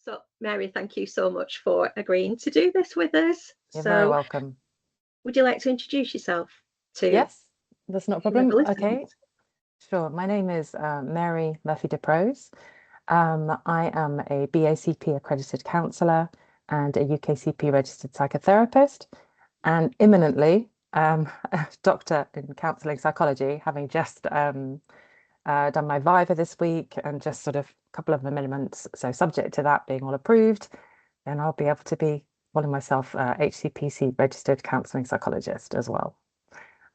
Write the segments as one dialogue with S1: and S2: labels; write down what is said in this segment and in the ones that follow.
S1: So, Mary, thank you so much for agreeing to do this with us.
S2: You're very
S1: So,
S2: welcome.
S1: would you like to introduce yourself to
S2: Yes, that's not a
S1: whoever
S2: problem. Okay,
S1: listens?
S2: sure. My name is Mary Murphy-Diprose. I am a BACP accredited counsellor and a UKCP registered psychotherapist, and imminently a doctor in counselling psychology, having just done my Viva this week and just sort of a couple of amendments. So subject to that being all approved, then I'll be able to be calling myself HCPC registered counselling psychologist as well.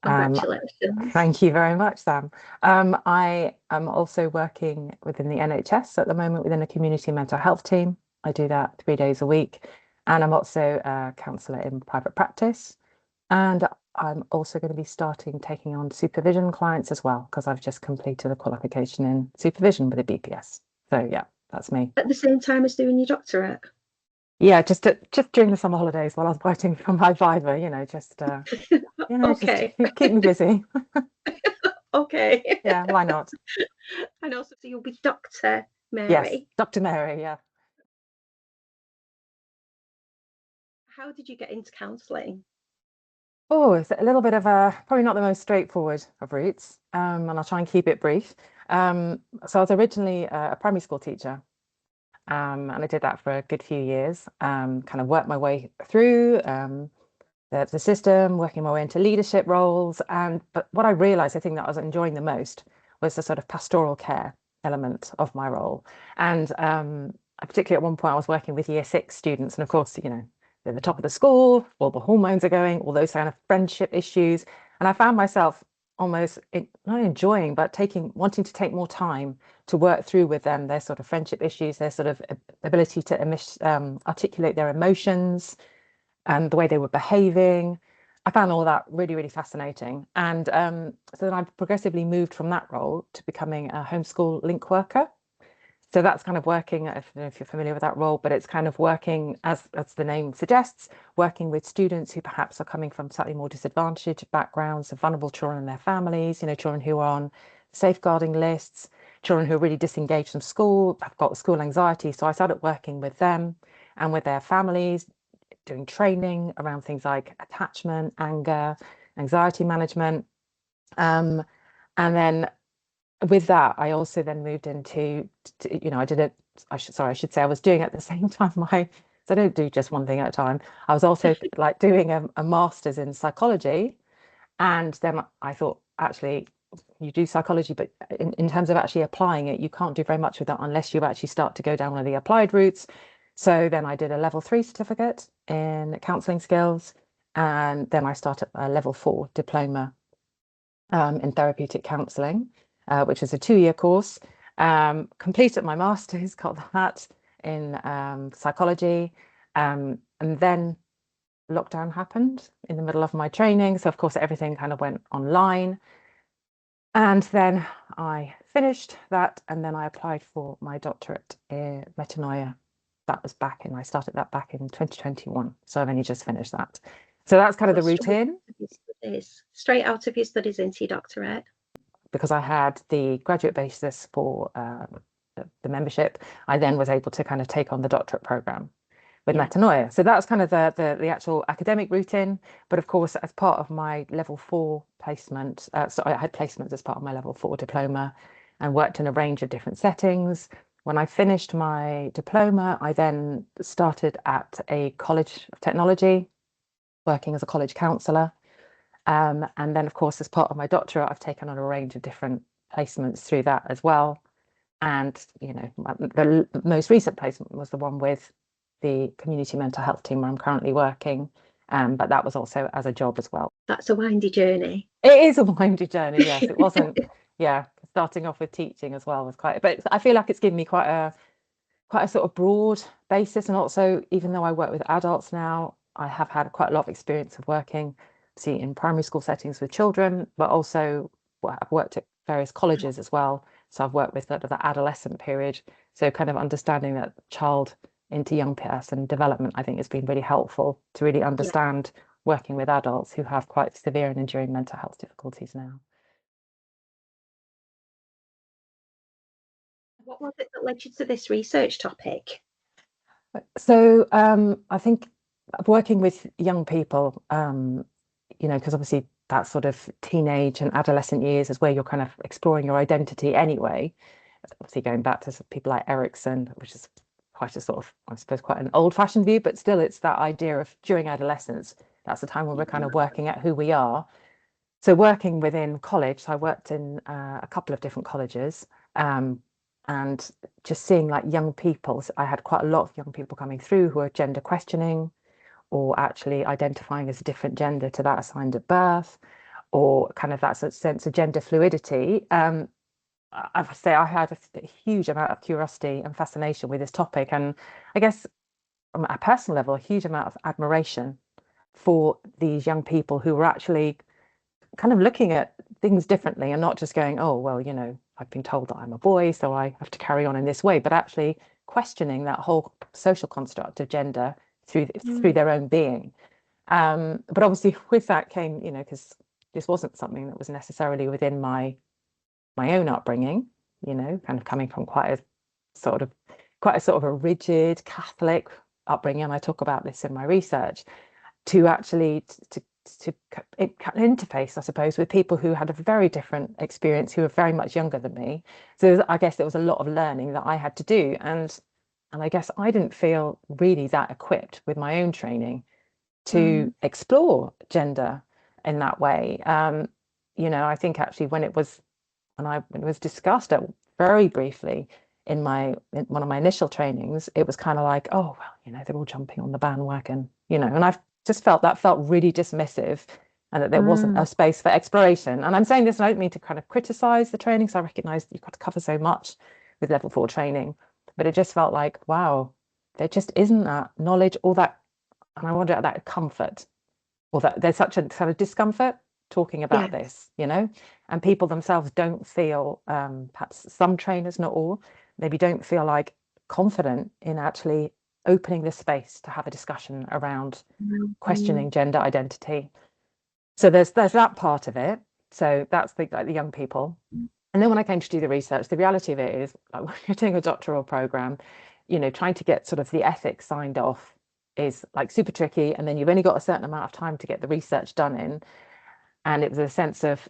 S1: Congratulations.
S2: Thank you very much, Sam. I am also working within the NHS at the moment within a community mental health team. I do that 3 days a week. And I'm also a counsellor in private practice. And I'm also going to be taking on supervision clients as well, because I've just completed a qualification in supervision with a BPS. So yeah, that's me.
S1: At the same time as doing your doctorate?
S2: Yeah, just during the summer holidays while I was writing for my Viva, just
S1: Okay.
S2: keep me busy.
S1: Okay.
S2: Yeah, why not?
S1: And also, so you'll be Dr.
S2: Yes,
S1: Mary.
S2: Dr. Mary, yeah.
S1: How did you get into counselling?
S2: Oh, it's a little bit of probably not the most straightforward of routes, and I'll try and keep it brief. So I was originally a primary school teacher, and I did that for a good few years, kind of worked my way through the system, working my way into leadership roles. But what I realized, I think that I was enjoying the most was the sort of pastoral care element of my role. And particularly at one point, I was working with year 6 students. And of course, they're the top of the school, all the hormones are going, all those kind of friendship issues. And I found myself almost not enjoying, but wanting to take more time to work through with them their sort of friendship issues, their sort of ability to articulate their emotions and the way they were behaving. I found all that really, really fascinating. And so then I progressively moved from that role to becoming a homeschool link worker. So that's kind of working, I don't know if you're familiar with that role, but it's kind of working, as the name suggests, working with students who perhaps are coming from slightly more disadvantaged backgrounds, vulnerable children and their families, children who are on safeguarding lists, children who are really disengaged from school, have got school anxiety. So I started working with them and with their families, doing training around things like attachment, anger, anxiety management. And then with that, I also then moved into, I did it, I should say I was doing at the same time so I don't do just one thing at a time. I was also like doing a master's in psychology. And then I thought, actually, you do psychology, but in terms of actually applying it, you can't do very much with that unless you actually start to go down one of the applied routes. So then I did a level 3 certificate in counselling skills. And then I started a level 4 diploma in therapeutic counselling, which is a 2-year course. Completed my master's, got that in psychology. And then lockdown happened in the middle of my training. So, of course, everything kind of went online. And then I finished that. And then I applied for my doctorate in metanoia. I started that back in 2021. So I've only just finished that. So that's kind of the routine.
S1: Straight out of your studies into your doctorate.
S2: Because I had the graduate basis for the membership, I then was able to kind of take on the doctorate program with metanoia. So that's kind of the actual academic routine. But of course, as part of my level 4 placement, so I had placements as part of my level 4 diploma and worked in a range of different settings. When I finished my diploma, I then started at a college of technology, working as a college counsellor. And then, of course, as part of my doctorate, I've taken on a range of different placements through that as well. And, the most recent placement was the one with the community mental health team where I'm currently working. But that was also as a job as well.
S1: That's a windy journey.
S2: It is a windy journey, yes. It wasn't, starting off with teaching as well was but I feel like it's given me quite a sort of broad basis. And also, even though I work with adults now, I have had quite a lot of experience of working, in primary school settings with children, but also I've worked at various colleges as well. So I've worked with the adolescent period. So kind of understanding that child into young person development, I think, has been really helpful to really understand working with adults who have quite severe and enduring mental health difficulties now.
S1: What was it that led you to this research topic?
S2: So I think working with young people, because obviously that sort of teenage and adolescent years is where you're kind of exploring your identity anyway. Obviously going back to people like Erickson, which is quite a sort of, I suppose, quite an old-fashioned view, but still it's that idea of during adolescence, that's the time when we're kind of working at who we are. So working within college, so I worked in a couple of different colleges, um, and just seeing like young people. So I had quite a lot of young people coming through who are gender questioning or actually identifying as a different gender to that assigned at birth, or kind of that sense of gender fluidity. I would say I had a huge amount of curiosity and fascination with this topic, and I guess on a personal level, a huge amount of admiration for these young people who were actually kind of looking at things differently and not just going, oh, well, I've been told that I'm a boy, so I have to carry on in this way, but actually questioning that whole social construct of gender through their own being. But obviously with that came, because this wasn't something that was necessarily within my own upbringing, kind of coming from sort of quite a rigid Catholic upbringing, and I talk about this in my research, to actually to interface, I suppose, with people who had a very different experience, who were very much younger than me. So I guess there was a lot of learning that I had to do, and I guess I didn't feel really that equipped with my own training to explore gender in that way. I think actually when it was discussed very briefly in one of my initial trainings, it was kind of like, oh, well, they're all jumping on the bandwagon, and I've just felt really dismissive, and that there wasn't a space for exploration. And I'm saying this, and I don't mean to kind of criticize the training, because I recognize you've got to cover so much with level 4 training, but it just felt like, wow, there just isn't that knowledge or that, and I wonder, that comfort, or that there's such a sort of discomfort talking about this, and people themselves don't feel, perhaps some trainers, not all, maybe don't feel like confident in actually opening the space to have a discussion around questioning gender identity. So there's that part of it. So that's the young people. And then when I came to do the research, the reality of it is, like, when you're doing a doctoral program, trying to get sort of the ethics signed off is like super tricky. And then you've only got a certain amount of time to get the research done in. And it was a sense of,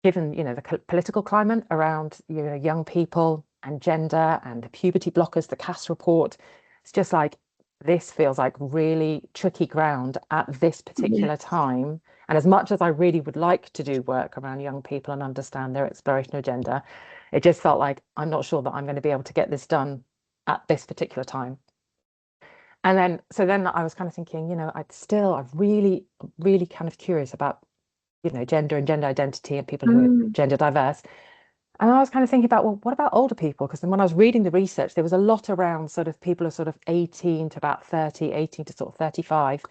S2: given, the political climate around, young people and gender and the puberty blockers, the Cass report, it's just like, this feels like really tricky ground at this particular time. And as much as I really would like to do work around young people and understand their exploration of gender, it just felt like I'm not sure that I'm going to be able to get this done at this particular time. And then I was kind of thinking, I'm really, really kind of curious about, gender and gender identity and people who are gender diverse. And I was kind of thinking about, well, what about older people? Because then when I was reading the research, there was a lot around sort of people are sort of 18 to about 30, 18 to sort of 35.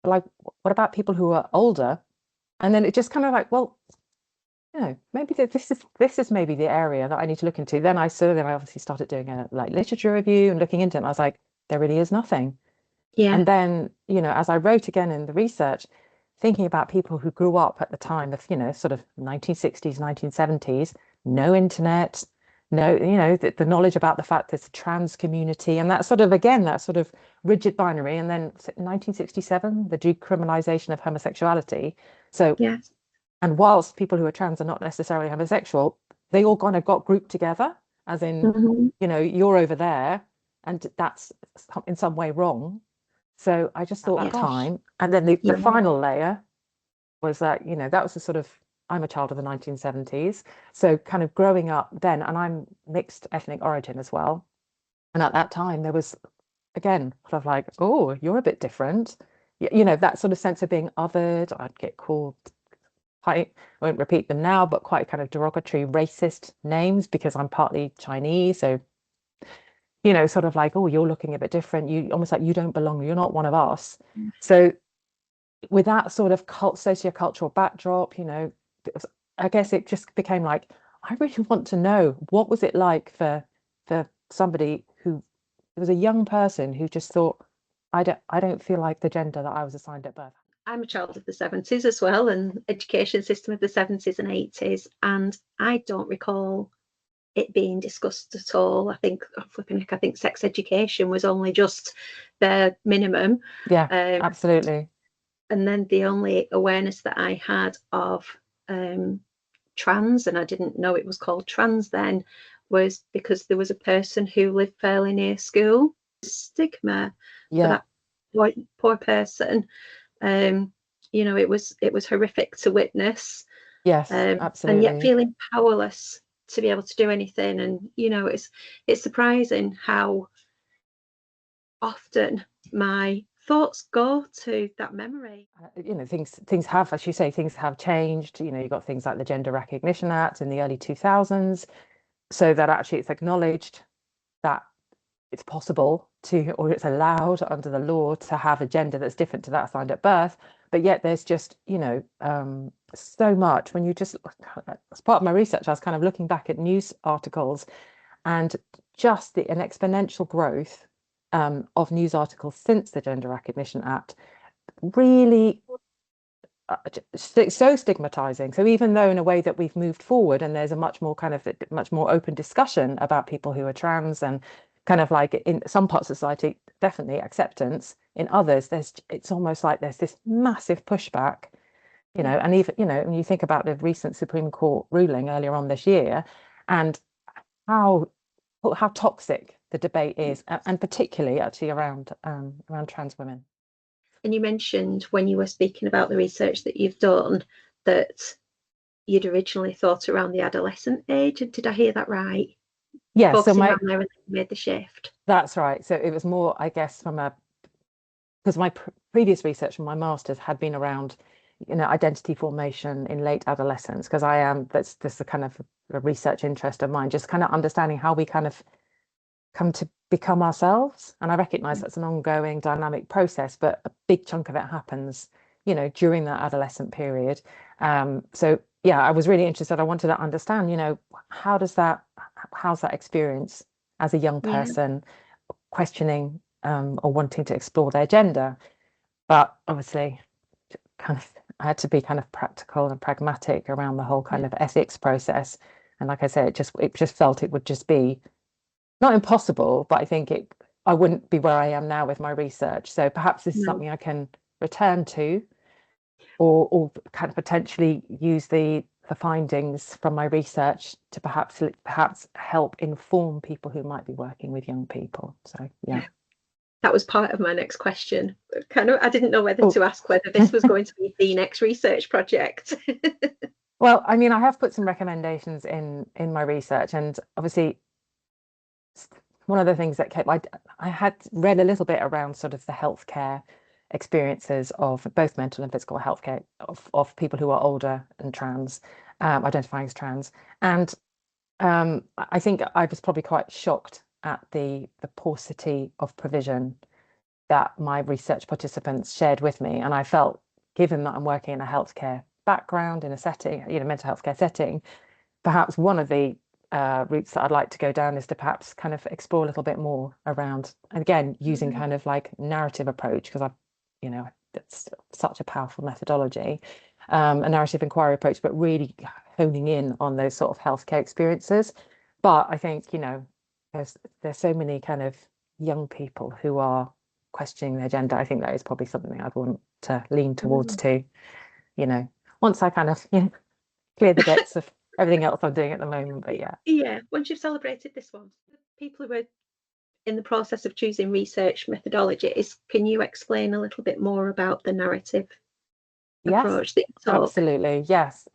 S2: But like, what about people who are older? And then it just kind of like, well, maybe this is maybe the area that I need to look into. Then I obviously started doing a like literature review and looking into it. And I was like, there really is nothing. And then, as I wrote again in the research, thinking about people who grew up at the time of, sort of 1960s, 1970s, no internet, no, the knowledge about the fact there's a trans community, and that sort of, again, that sort of rigid binary. And then 1967, the decriminalization of homosexuality. So, and whilst people who are trans are not necessarily homosexual, they all kind of got grouped together, as in, you're over there, and that's in some way wrong. So I just thought, time. And then the final layer was that, that was the sort of, I'm a child of the 1970s. So kind of growing up then, and I'm mixed ethnic origin as well. And at that time, there was, again, sort of like, oh, you're a bit different. That sort of sense of being othered. I'd get called, I won't repeat them now, but quite kind of derogatory, racist names because I'm partly Chinese. So sort of like, oh, you're looking a bit different. You almost like you don't belong. You're not one of us. So with that sort of sociocultural backdrop, I guess it just became like, I really want to know, what was it like for somebody who was a young person who just thought, I don't feel like the gender that I was assigned at birth.
S1: I'm a child of the 70s as well, and education system of the 70s and 80s, and I don't recall it being discussed at all. I think, I think sex education was only just bare minimum.
S2: Yeah, absolutely.
S1: And then the only awareness that I had of trans, and I didn't know it was called trans then, was because there was a person who lived fairly near school. Stigma for that poor person. You know, it was horrific to witness.
S2: Yes,
S1: And
S2: absolutely.
S1: yet feeling powerless to be able to do anything. And you know, it's surprising how often my thoughts go to that memory.
S2: You know, things have, as you say, things have changed. You know, you've got things like the Gender Recognition Act in the early 2000s, so that actually it's acknowledged that it's possible to, or it's allowed under the law to have a gender that's different to that assigned at birth. But yet there's just, you know, so much when you just, as part of my research, I was kind of looking back at news articles and just an exponential growth of news articles since the Gender Recognition Act, really so stigmatizing. So even though in a way that we've moved forward and there's a much more open discussion about people who are trans, and kind of like in some parts of society definitely acceptance, in others it's almost like there's this massive pushback, you know. And even, you know, when you think about the recent Supreme Court ruling earlier on this year and how toxic the debate is, and particularly actually around trans women.
S1: And you mentioned when you were speaking about the research that you've done that you'd originally thought around the adolescent age. And did I hear that right?
S2: Yeah,
S1: focusing
S2: so
S1: on there and then made the shift.
S2: That's right. So it was more, I guess, because my previous research from my master's had been around, you know, identity formation in late adolescence, because that's the kind of a research interest of mine, just kind of understanding how we kind of come to become ourselves. And I recognize that's an ongoing dynamic process, but a big chunk of it happens, you know, during that adolescent period. So yeah, I was really interested. I wanted to understand, you know, how's that experience as a young person questioning or wanting to explore their gender. But obviously, kind of, I had to be kind of practical and pragmatic around the whole kind of ethics process. And like I said, it just felt it would just be not impossible, but I think I wouldn't be where I am now with my research. So perhaps this is something I can return to, or kind of potentially use the findings from my research to perhaps help inform people who might be working with young people. So yeah.
S1: That was part of my next question. Kind of, I didn't know whether to ask whether this was going to be the next research project.
S2: Well, I mean, I have put some recommendations in my research, and obviously one of the things that I had read a little bit around sort of the healthcare experiences of both mental and physical healthcare of people who are older and trans, identifying as trans. And I think I was probably quite shocked at the paucity of provision that my research participants shared with me. And I felt, given that I'm working in a healthcare background, in a setting, you know, mental health care setting, perhaps one of the routes that I'd like to go down is to perhaps kind of explore a little bit more around, and again, using kind of like narrative approach, because you know, it's such a powerful methodology, a narrative inquiry approach, but really honing in on those sort of healthcare experiences. But I think, you know, there's so many kind of young people who are questioning their gender. I think that is probably something I'd want to lean towards too, you know, once I kind of, you know, clear the decks of everything else I'm doing at the moment. But
S1: yeah, once you've celebrated this one, people who are in the process of choosing research methodologies, can you explain a little bit more about the narrative approach that you took?
S2: Absolutely, yes.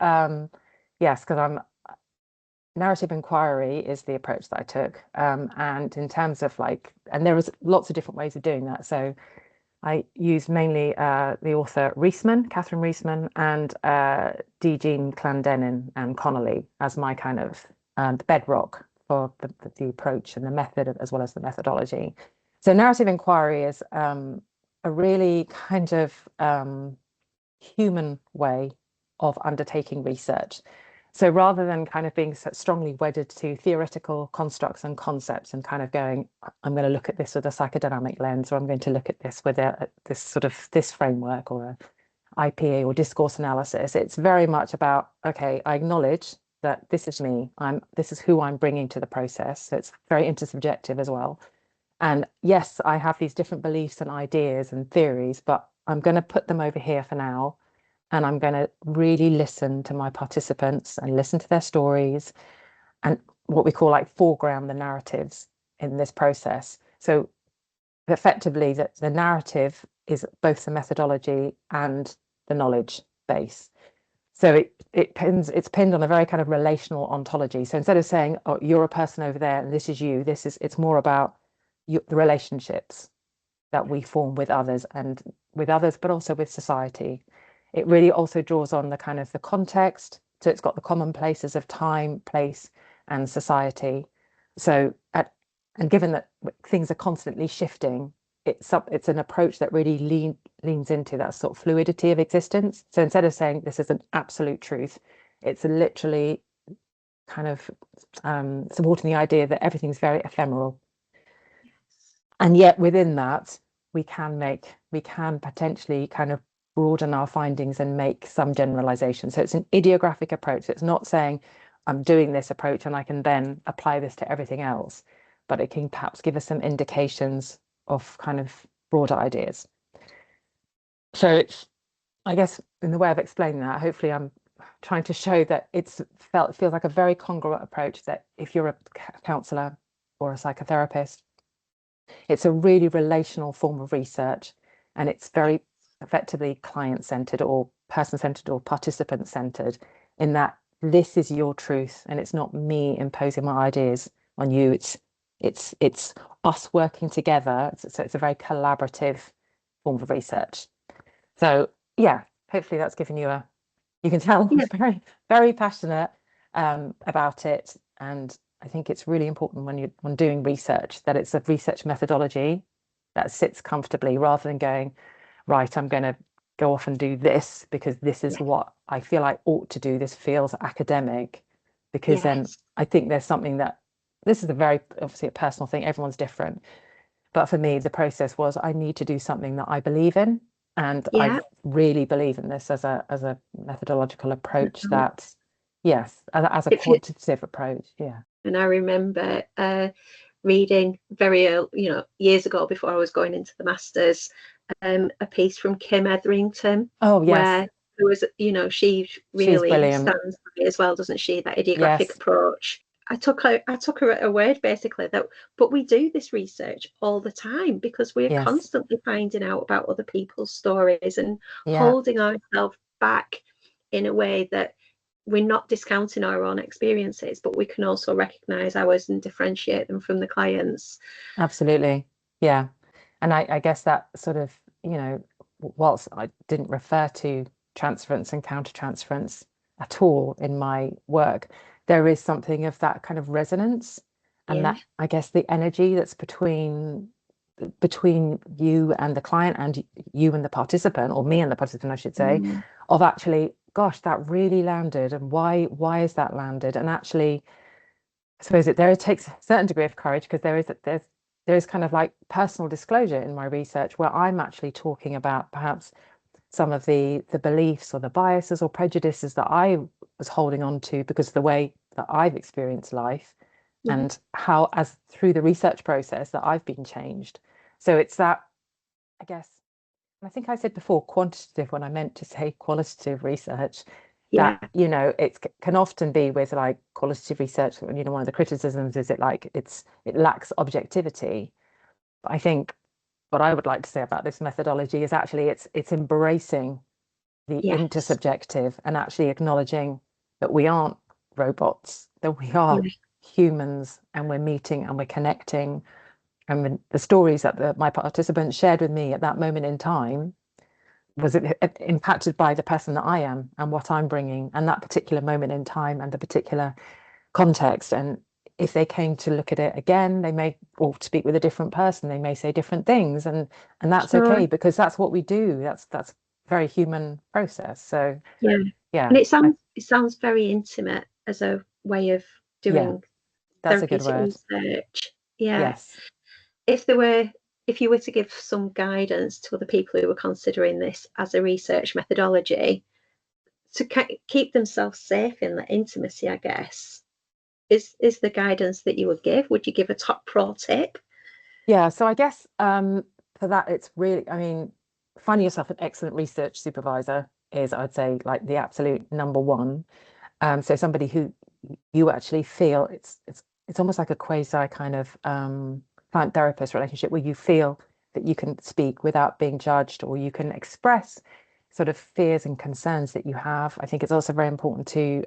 S2: Yes, because narrative inquiry is the approach that I took. And in terms of and there was lots of different ways of doing that. So I used mainly the author Catherine Reisman, and D. Jean Clendenin and Connolly as my kind of the bedrock for the approach and the method, as well as the methodology. So narrative inquiry is a really kind of human way of undertaking research. So rather than kind of being so strongly wedded to theoretical constructs and concepts and kind of going, I'm going to look at this with a psychodynamic lens, or I'm going to look at this with this framework, or a IPA or discourse analysis, it's very much about, okay, I acknowledge that this is me, this is who I'm bringing to the process. So it's very intersubjective as well. And yes, I have these different beliefs and ideas and theories, but I'm going to put them over here for now. And I'm going to really listen to my participants and listen to their stories and what we call like foreground the narratives in this process. So effectively, that the narrative is both the methodology and the knowledge base. So it's pinned on a very kind of relational ontology. So instead of saying, oh, you're a person over there and this is you, it's more about the relationships that we form with others, but also with society. It really also draws on the kind of the context. So it's got the commonplaces of time, place, and society. So and given that things are constantly shifting, it's an approach that really leans into that sort of fluidity of existence. So instead of saying this is an absolute truth, it's literally kind of supporting the idea that everything's very ephemeral. And yet within that, we can potentially kind of broaden our findings and make some generalization. So it's an idiographic approach. It's not saying I'm doing this approach and I can then apply this to everything else, but it can perhaps give us some indications of kind of broader ideas. So it's, I guess, in the way I've explained that, hopefully I'm trying to show that it feels like a very congruent approach, that if you're a counsellor or a psychotherapist, it's a really relational form of research, and it's very effectively client-centered or person-centered or participant-centered, in that this is your truth and it's not me imposing my ideas on you. It's us working together. So it's a very collaborative form of research. So yeah, hopefully that's given you you can tell I'm very, very passionate about it. And I think it's really important when doing research that it's a research methodology that sits comfortably, rather than going, right, I'm going to go off and do this because this is what I feel I ought to do. This feels academic, because then I think there's something that, this is obviously a personal thing, everyone's different. But for me, the process was, I need to do something that I believe in. And I really believe in this as a methodological approach, that, yes, as a quantitative approach. Yeah.
S1: And I remember reading very early, years ago, before I was going into the masters, a piece from Kim Etherington.
S2: Oh, yes.
S1: Where there was, she really stands by as well, doesn't she? That idiographic approach. I took her at her word, basically, but we do this research all the time because we're constantly finding out about other people's stories and holding ourselves back in a way that we're not discounting our own experiences, but we can also recognize ours and differentiate them from the clients.
S2: Absolutely. Yeah. And I guess that sort of, whilst I didn't refer to transference and countertransference at all in my work, there is something of that kind of resonance, and that, I guess, the energy that's between you and the client, and you and the participant, or me and the participant, I should say, of actually, gosh, that really landed, and why is that landed? And actually, I suppose it takes a certain degree of courage, because there is kind of like personal disclosure in my research, where I'm actually talking about perhaps some of the beliefs or the biases or prejudices that I was holding on to because of the way that I've experienced life, and how, as through the research process, that I've been changed. So it's that, I guess, I think I said before quantitative when I meant to say qualitative research. That, it can often be with like qualitative research, one of the criticisms is it lacks objectivity. But I think what I would like to say about this methodology is actually it's embracing the intersubjective, and actually acknowledging that we aren't robots, that we are humans, and we're meeting and we're connecting. And the stories that my participants shared with me at that moment in time was impacted by the person that I am and what I'm bringing, and that particular moment in time and the particular context. And if they came to look at it again, they may, or speak with a different person, they may say different things, and that's okay, because that's what we do. That's a very human process. So
S1: and it sounds very intimate as a way of doing
S2: that's a good word.
S1: Research. If you were to give some guidance to other people who were considering this as a research methodology, keep themselves safe in that intimacy, I guess, is the guidance that you would give. Would you give a top pro tip?
S2: Yeah, so I guess for that, it's really, I mean, finding yourself an excellent research supervisor is, I'd say, like the absolute number one. So somebody who you actually feel it's almost like a quasi kind of client therapist relationship where you feel that you can speak without being judged, or you can express sort of fears and concerns that you have. I think it's also very important to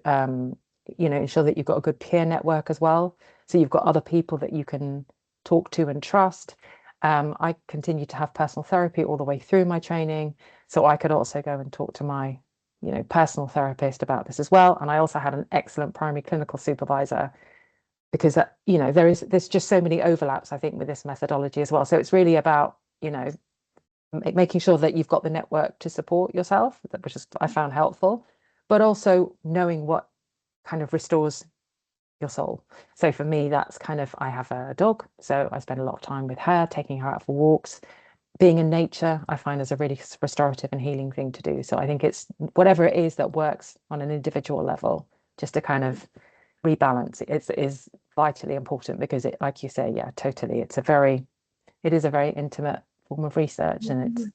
S2: ensure that you've got a good peer network as well. So you've got other people that you can talk to and trust. I continue to have personal therapy all the way through my training, so I could also go and talk to my personal therapist about this as well. And I also had an excellent primary clinical supervisor, because there's just so many overlaps, I think, with this methodology as well. So it's really about making sure that you've got the network to support yourself, which is I found helpful, but also knowing what kind of restores your soul. So for me, that's kind of, I have a dog, so I spend a lot of time with her, taking her out for walks. Being in nature, I find, is a really restorative and healing thing to do. So I think it's whatever it is that works on an individual level, just to kind of rebalance. Is vitally important, because it, like you say, yeah, totally. It is a very intimate form of research, and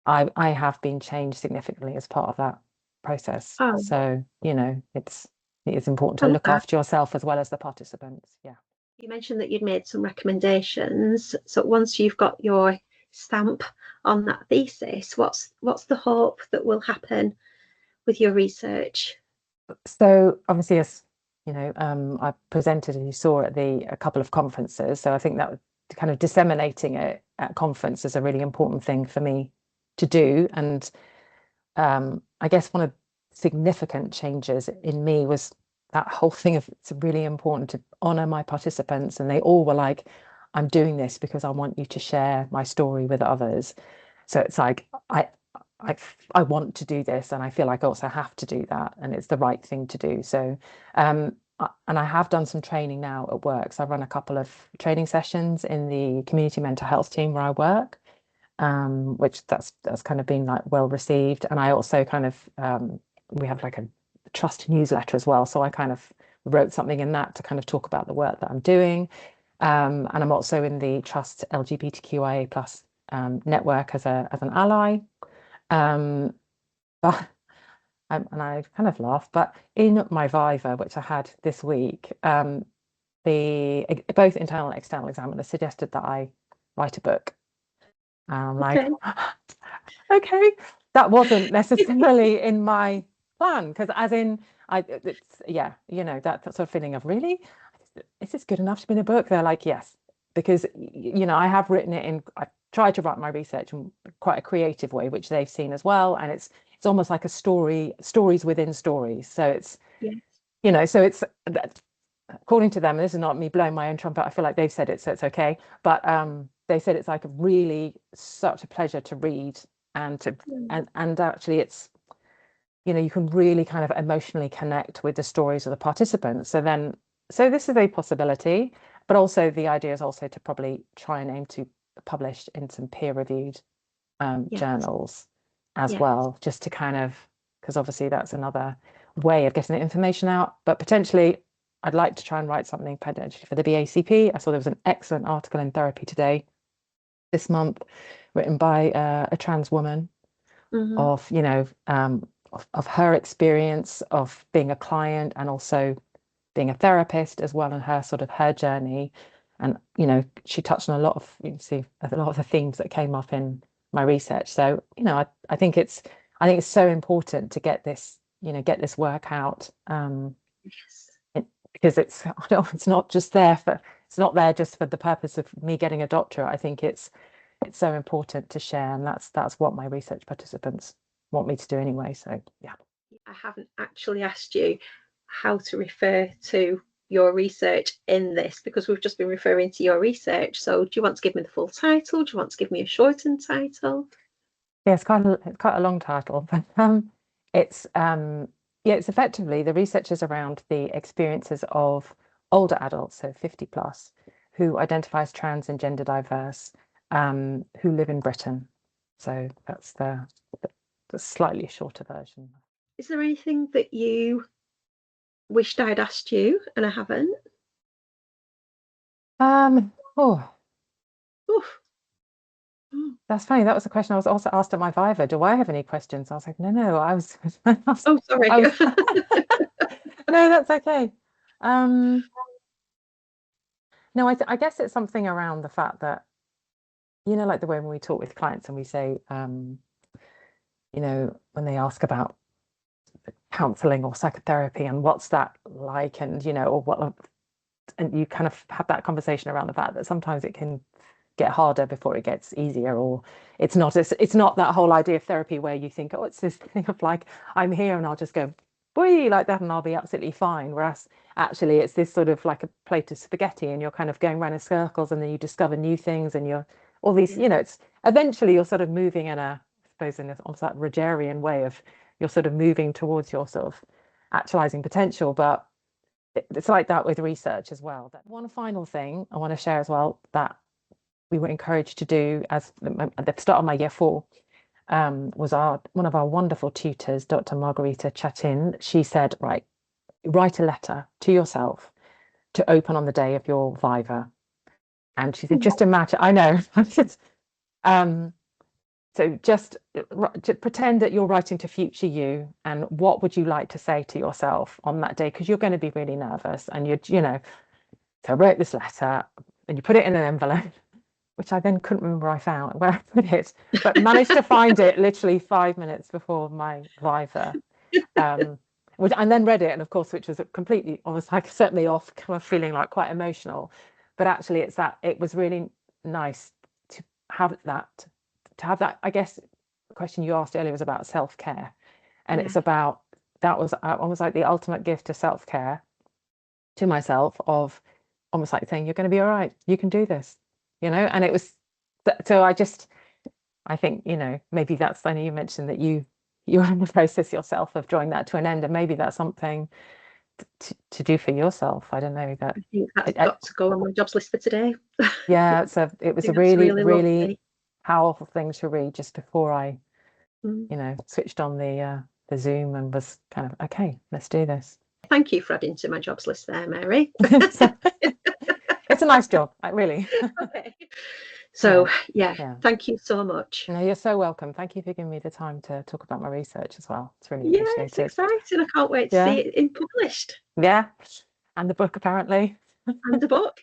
S2: I have been changed significantly as part of that process.
S1: Oh,
S2: So, it is important
S1: I
S2: to
S1: love
S2: look
S1: that.
S2: after yourself as well as the participants. Yeah.
S1: You mentioned that you'd made some recommendations. So once you've got your stamp on that thesis, what's the hope that will happen with your research?
S2: So obviously, as I presented, as you saw, at a couple of conferences. So I think that kind of disseminating it at conference is a really important thing for me to do. And I guess one of the significant changes in me was that whole thing of, it's really important to honor my participants, and they all were like, I'm doing this because I want you to share my story with others. So it's like I I want to do this, and I feel like I also have to do that, and it's the right thing to do. So and I have done some training now at work. So I've run a couple of training sessions in the community mental health team where I work, which that's kind of been like well received. And I also kind of we have like a trust newsletter as well. So I kind of wrote something in that to kind of talk about the work that I'm doing. And I'm also in the Trust LGBTQIA plus network as an ally. But and I kind of laugh, but in my Viva, which I had this week, the both internal and external examiners suggested that I write a book. Like,
S1: Okay.
S2: okay, that wasn't necessarily in my plan, because as in, it's, yeah, that sort of feeling of, really, is this good enough to be in a book? They're like, yes, because I have written it in. I tried to write my research in quite a creative way, which they've seen as well, and it's almost like a stories within stories. So it's
S1: Yes.
S2: so it's according to them, and this is not me blowing my own trumpet, I feel like they've said it, so it's okay. But they said it's like a really such a pleasure to read, and to and actually it's you can really kind of emotionally connect with the stories of the participants. So this is a possibility, but also the idea is also to probably try and aim to publish in some peer-reviewed
S1: Yes.
S2: journals as
S1: Yes.
S2: well, just to kind of, because obviously that's another way of getting the information out. But potentially I'd like to try and write something potentially for the BACP. I saw there was an excellent article in Therapy Today this month written by a trans woman of of her experience of being a client and also being a therapist as well, and her sort of her journey. And she touched on a lot of a lot of the themes that came up in my research. So I think it's so important to get this work out,
S1: Yes.
S2: because it's not just there for it's not there just for the purpose of me getting a doctorate. I think it's so important to share, and that's what my research participants want me to do anyway. So yeah.
S1: I haven't actually asked you how to refer to your research in this, because we've just been referring to your research. So do you want to give me the full title? Do you want to give me a shortened title?
S2: Yeah, it's quite a long title, but it's yeah, it's effectively the research is around the experiences of older adults, so 50 plus, who identify as trans and gender diverse, who live in Britain. So that's the slightly shorter version.
S1: Is there anything that you wished I'd asked you and I haven't?
S2: Oh,
S1: Oof. Oh,
S2: that's funny. That was a question I was also asked at my Viva. Do I have any questions? I was like, no, I was,
S1: oh sorry.
S2: I was, no, that's okay. No, I guess it's something around the fact that, like the way when we talk with clients and we say, when they ask about counseling or psychotherapy and what's that like, and, or what, and you kind of have that conversation around the fact that sometimes it can get harder before it gets easier, or it's not that whole idea of therapy where you think, oh, it's this thing of like, I'm here and I'll just go boy like that and I'll be absolutely fine, whereas actually it's this sort of like a plate of spaghetti and you're kind of going around in circles and then you discover new things and you're all these,
S1: Yeah.
S2: it's eventually you're sort of moving in I suppose in almost that Rogerian way of you're sort of moving towards your sort of actualizing potential. But it's like that with research as well. That one final thing I want to share as well that we were encouraged to do as at the start of my year 4 was one of our wonderful tutors, Dr. Margarita Chatin. She said, right, write a letter to yourself to open on the day of your Viva. And she said, just imagine, I know. So just pretend that you're writing to future you, and what would you like to say to yourself on that day? Because you're going to be really nervous, and so I wrote this letter, and you put it in an envelope, which I then couldn't remember where I put it, but managed to find it literally 5 minutes before my Viva. And then read it, and of course, which was completely, almost like certainly off, kind of feeling like quite emotional. But actually, it was really nice to have that, I guess the question you asked earlier was about self-care. And
S1: Yeah.
S2: it's about, that was almost like the ultimate gift of self-care to myself, of almost like saying, you're going to be all right, you can do this, and it was, so I think, maybe that's, I know you mentioned that you're in the process yourself of drawing that to an end, and maybe that's something to do for yourself. I don't know that.
S1: I think that's got to go on my jobs list for today.
S2: Yeah, it
S1: I
S2: was a
S1: think that's
S2: really,
S1: really
S2: really
S1: lovely.
S2: powerful thing to read just before I,
S1: Mm.
S2: switched on the Zoom and was kind of, okay, let's do this.
S1: Thank you for adding to my jobs list there, Mary.
S2: So, it's a nice job, really.
S1: Okay. So
S2: Yeah.
S1: thank you so much.
S2: No, you're so welcome. Thank you for giving me the time to talk about my research as well. It's really
S1: Yeah, it's
S2: appreciated.
S1: exciting. I can't wait to
S2: Yeah,
S1: see it in published
S2: yeah. And the book apparently.
S1: and the book.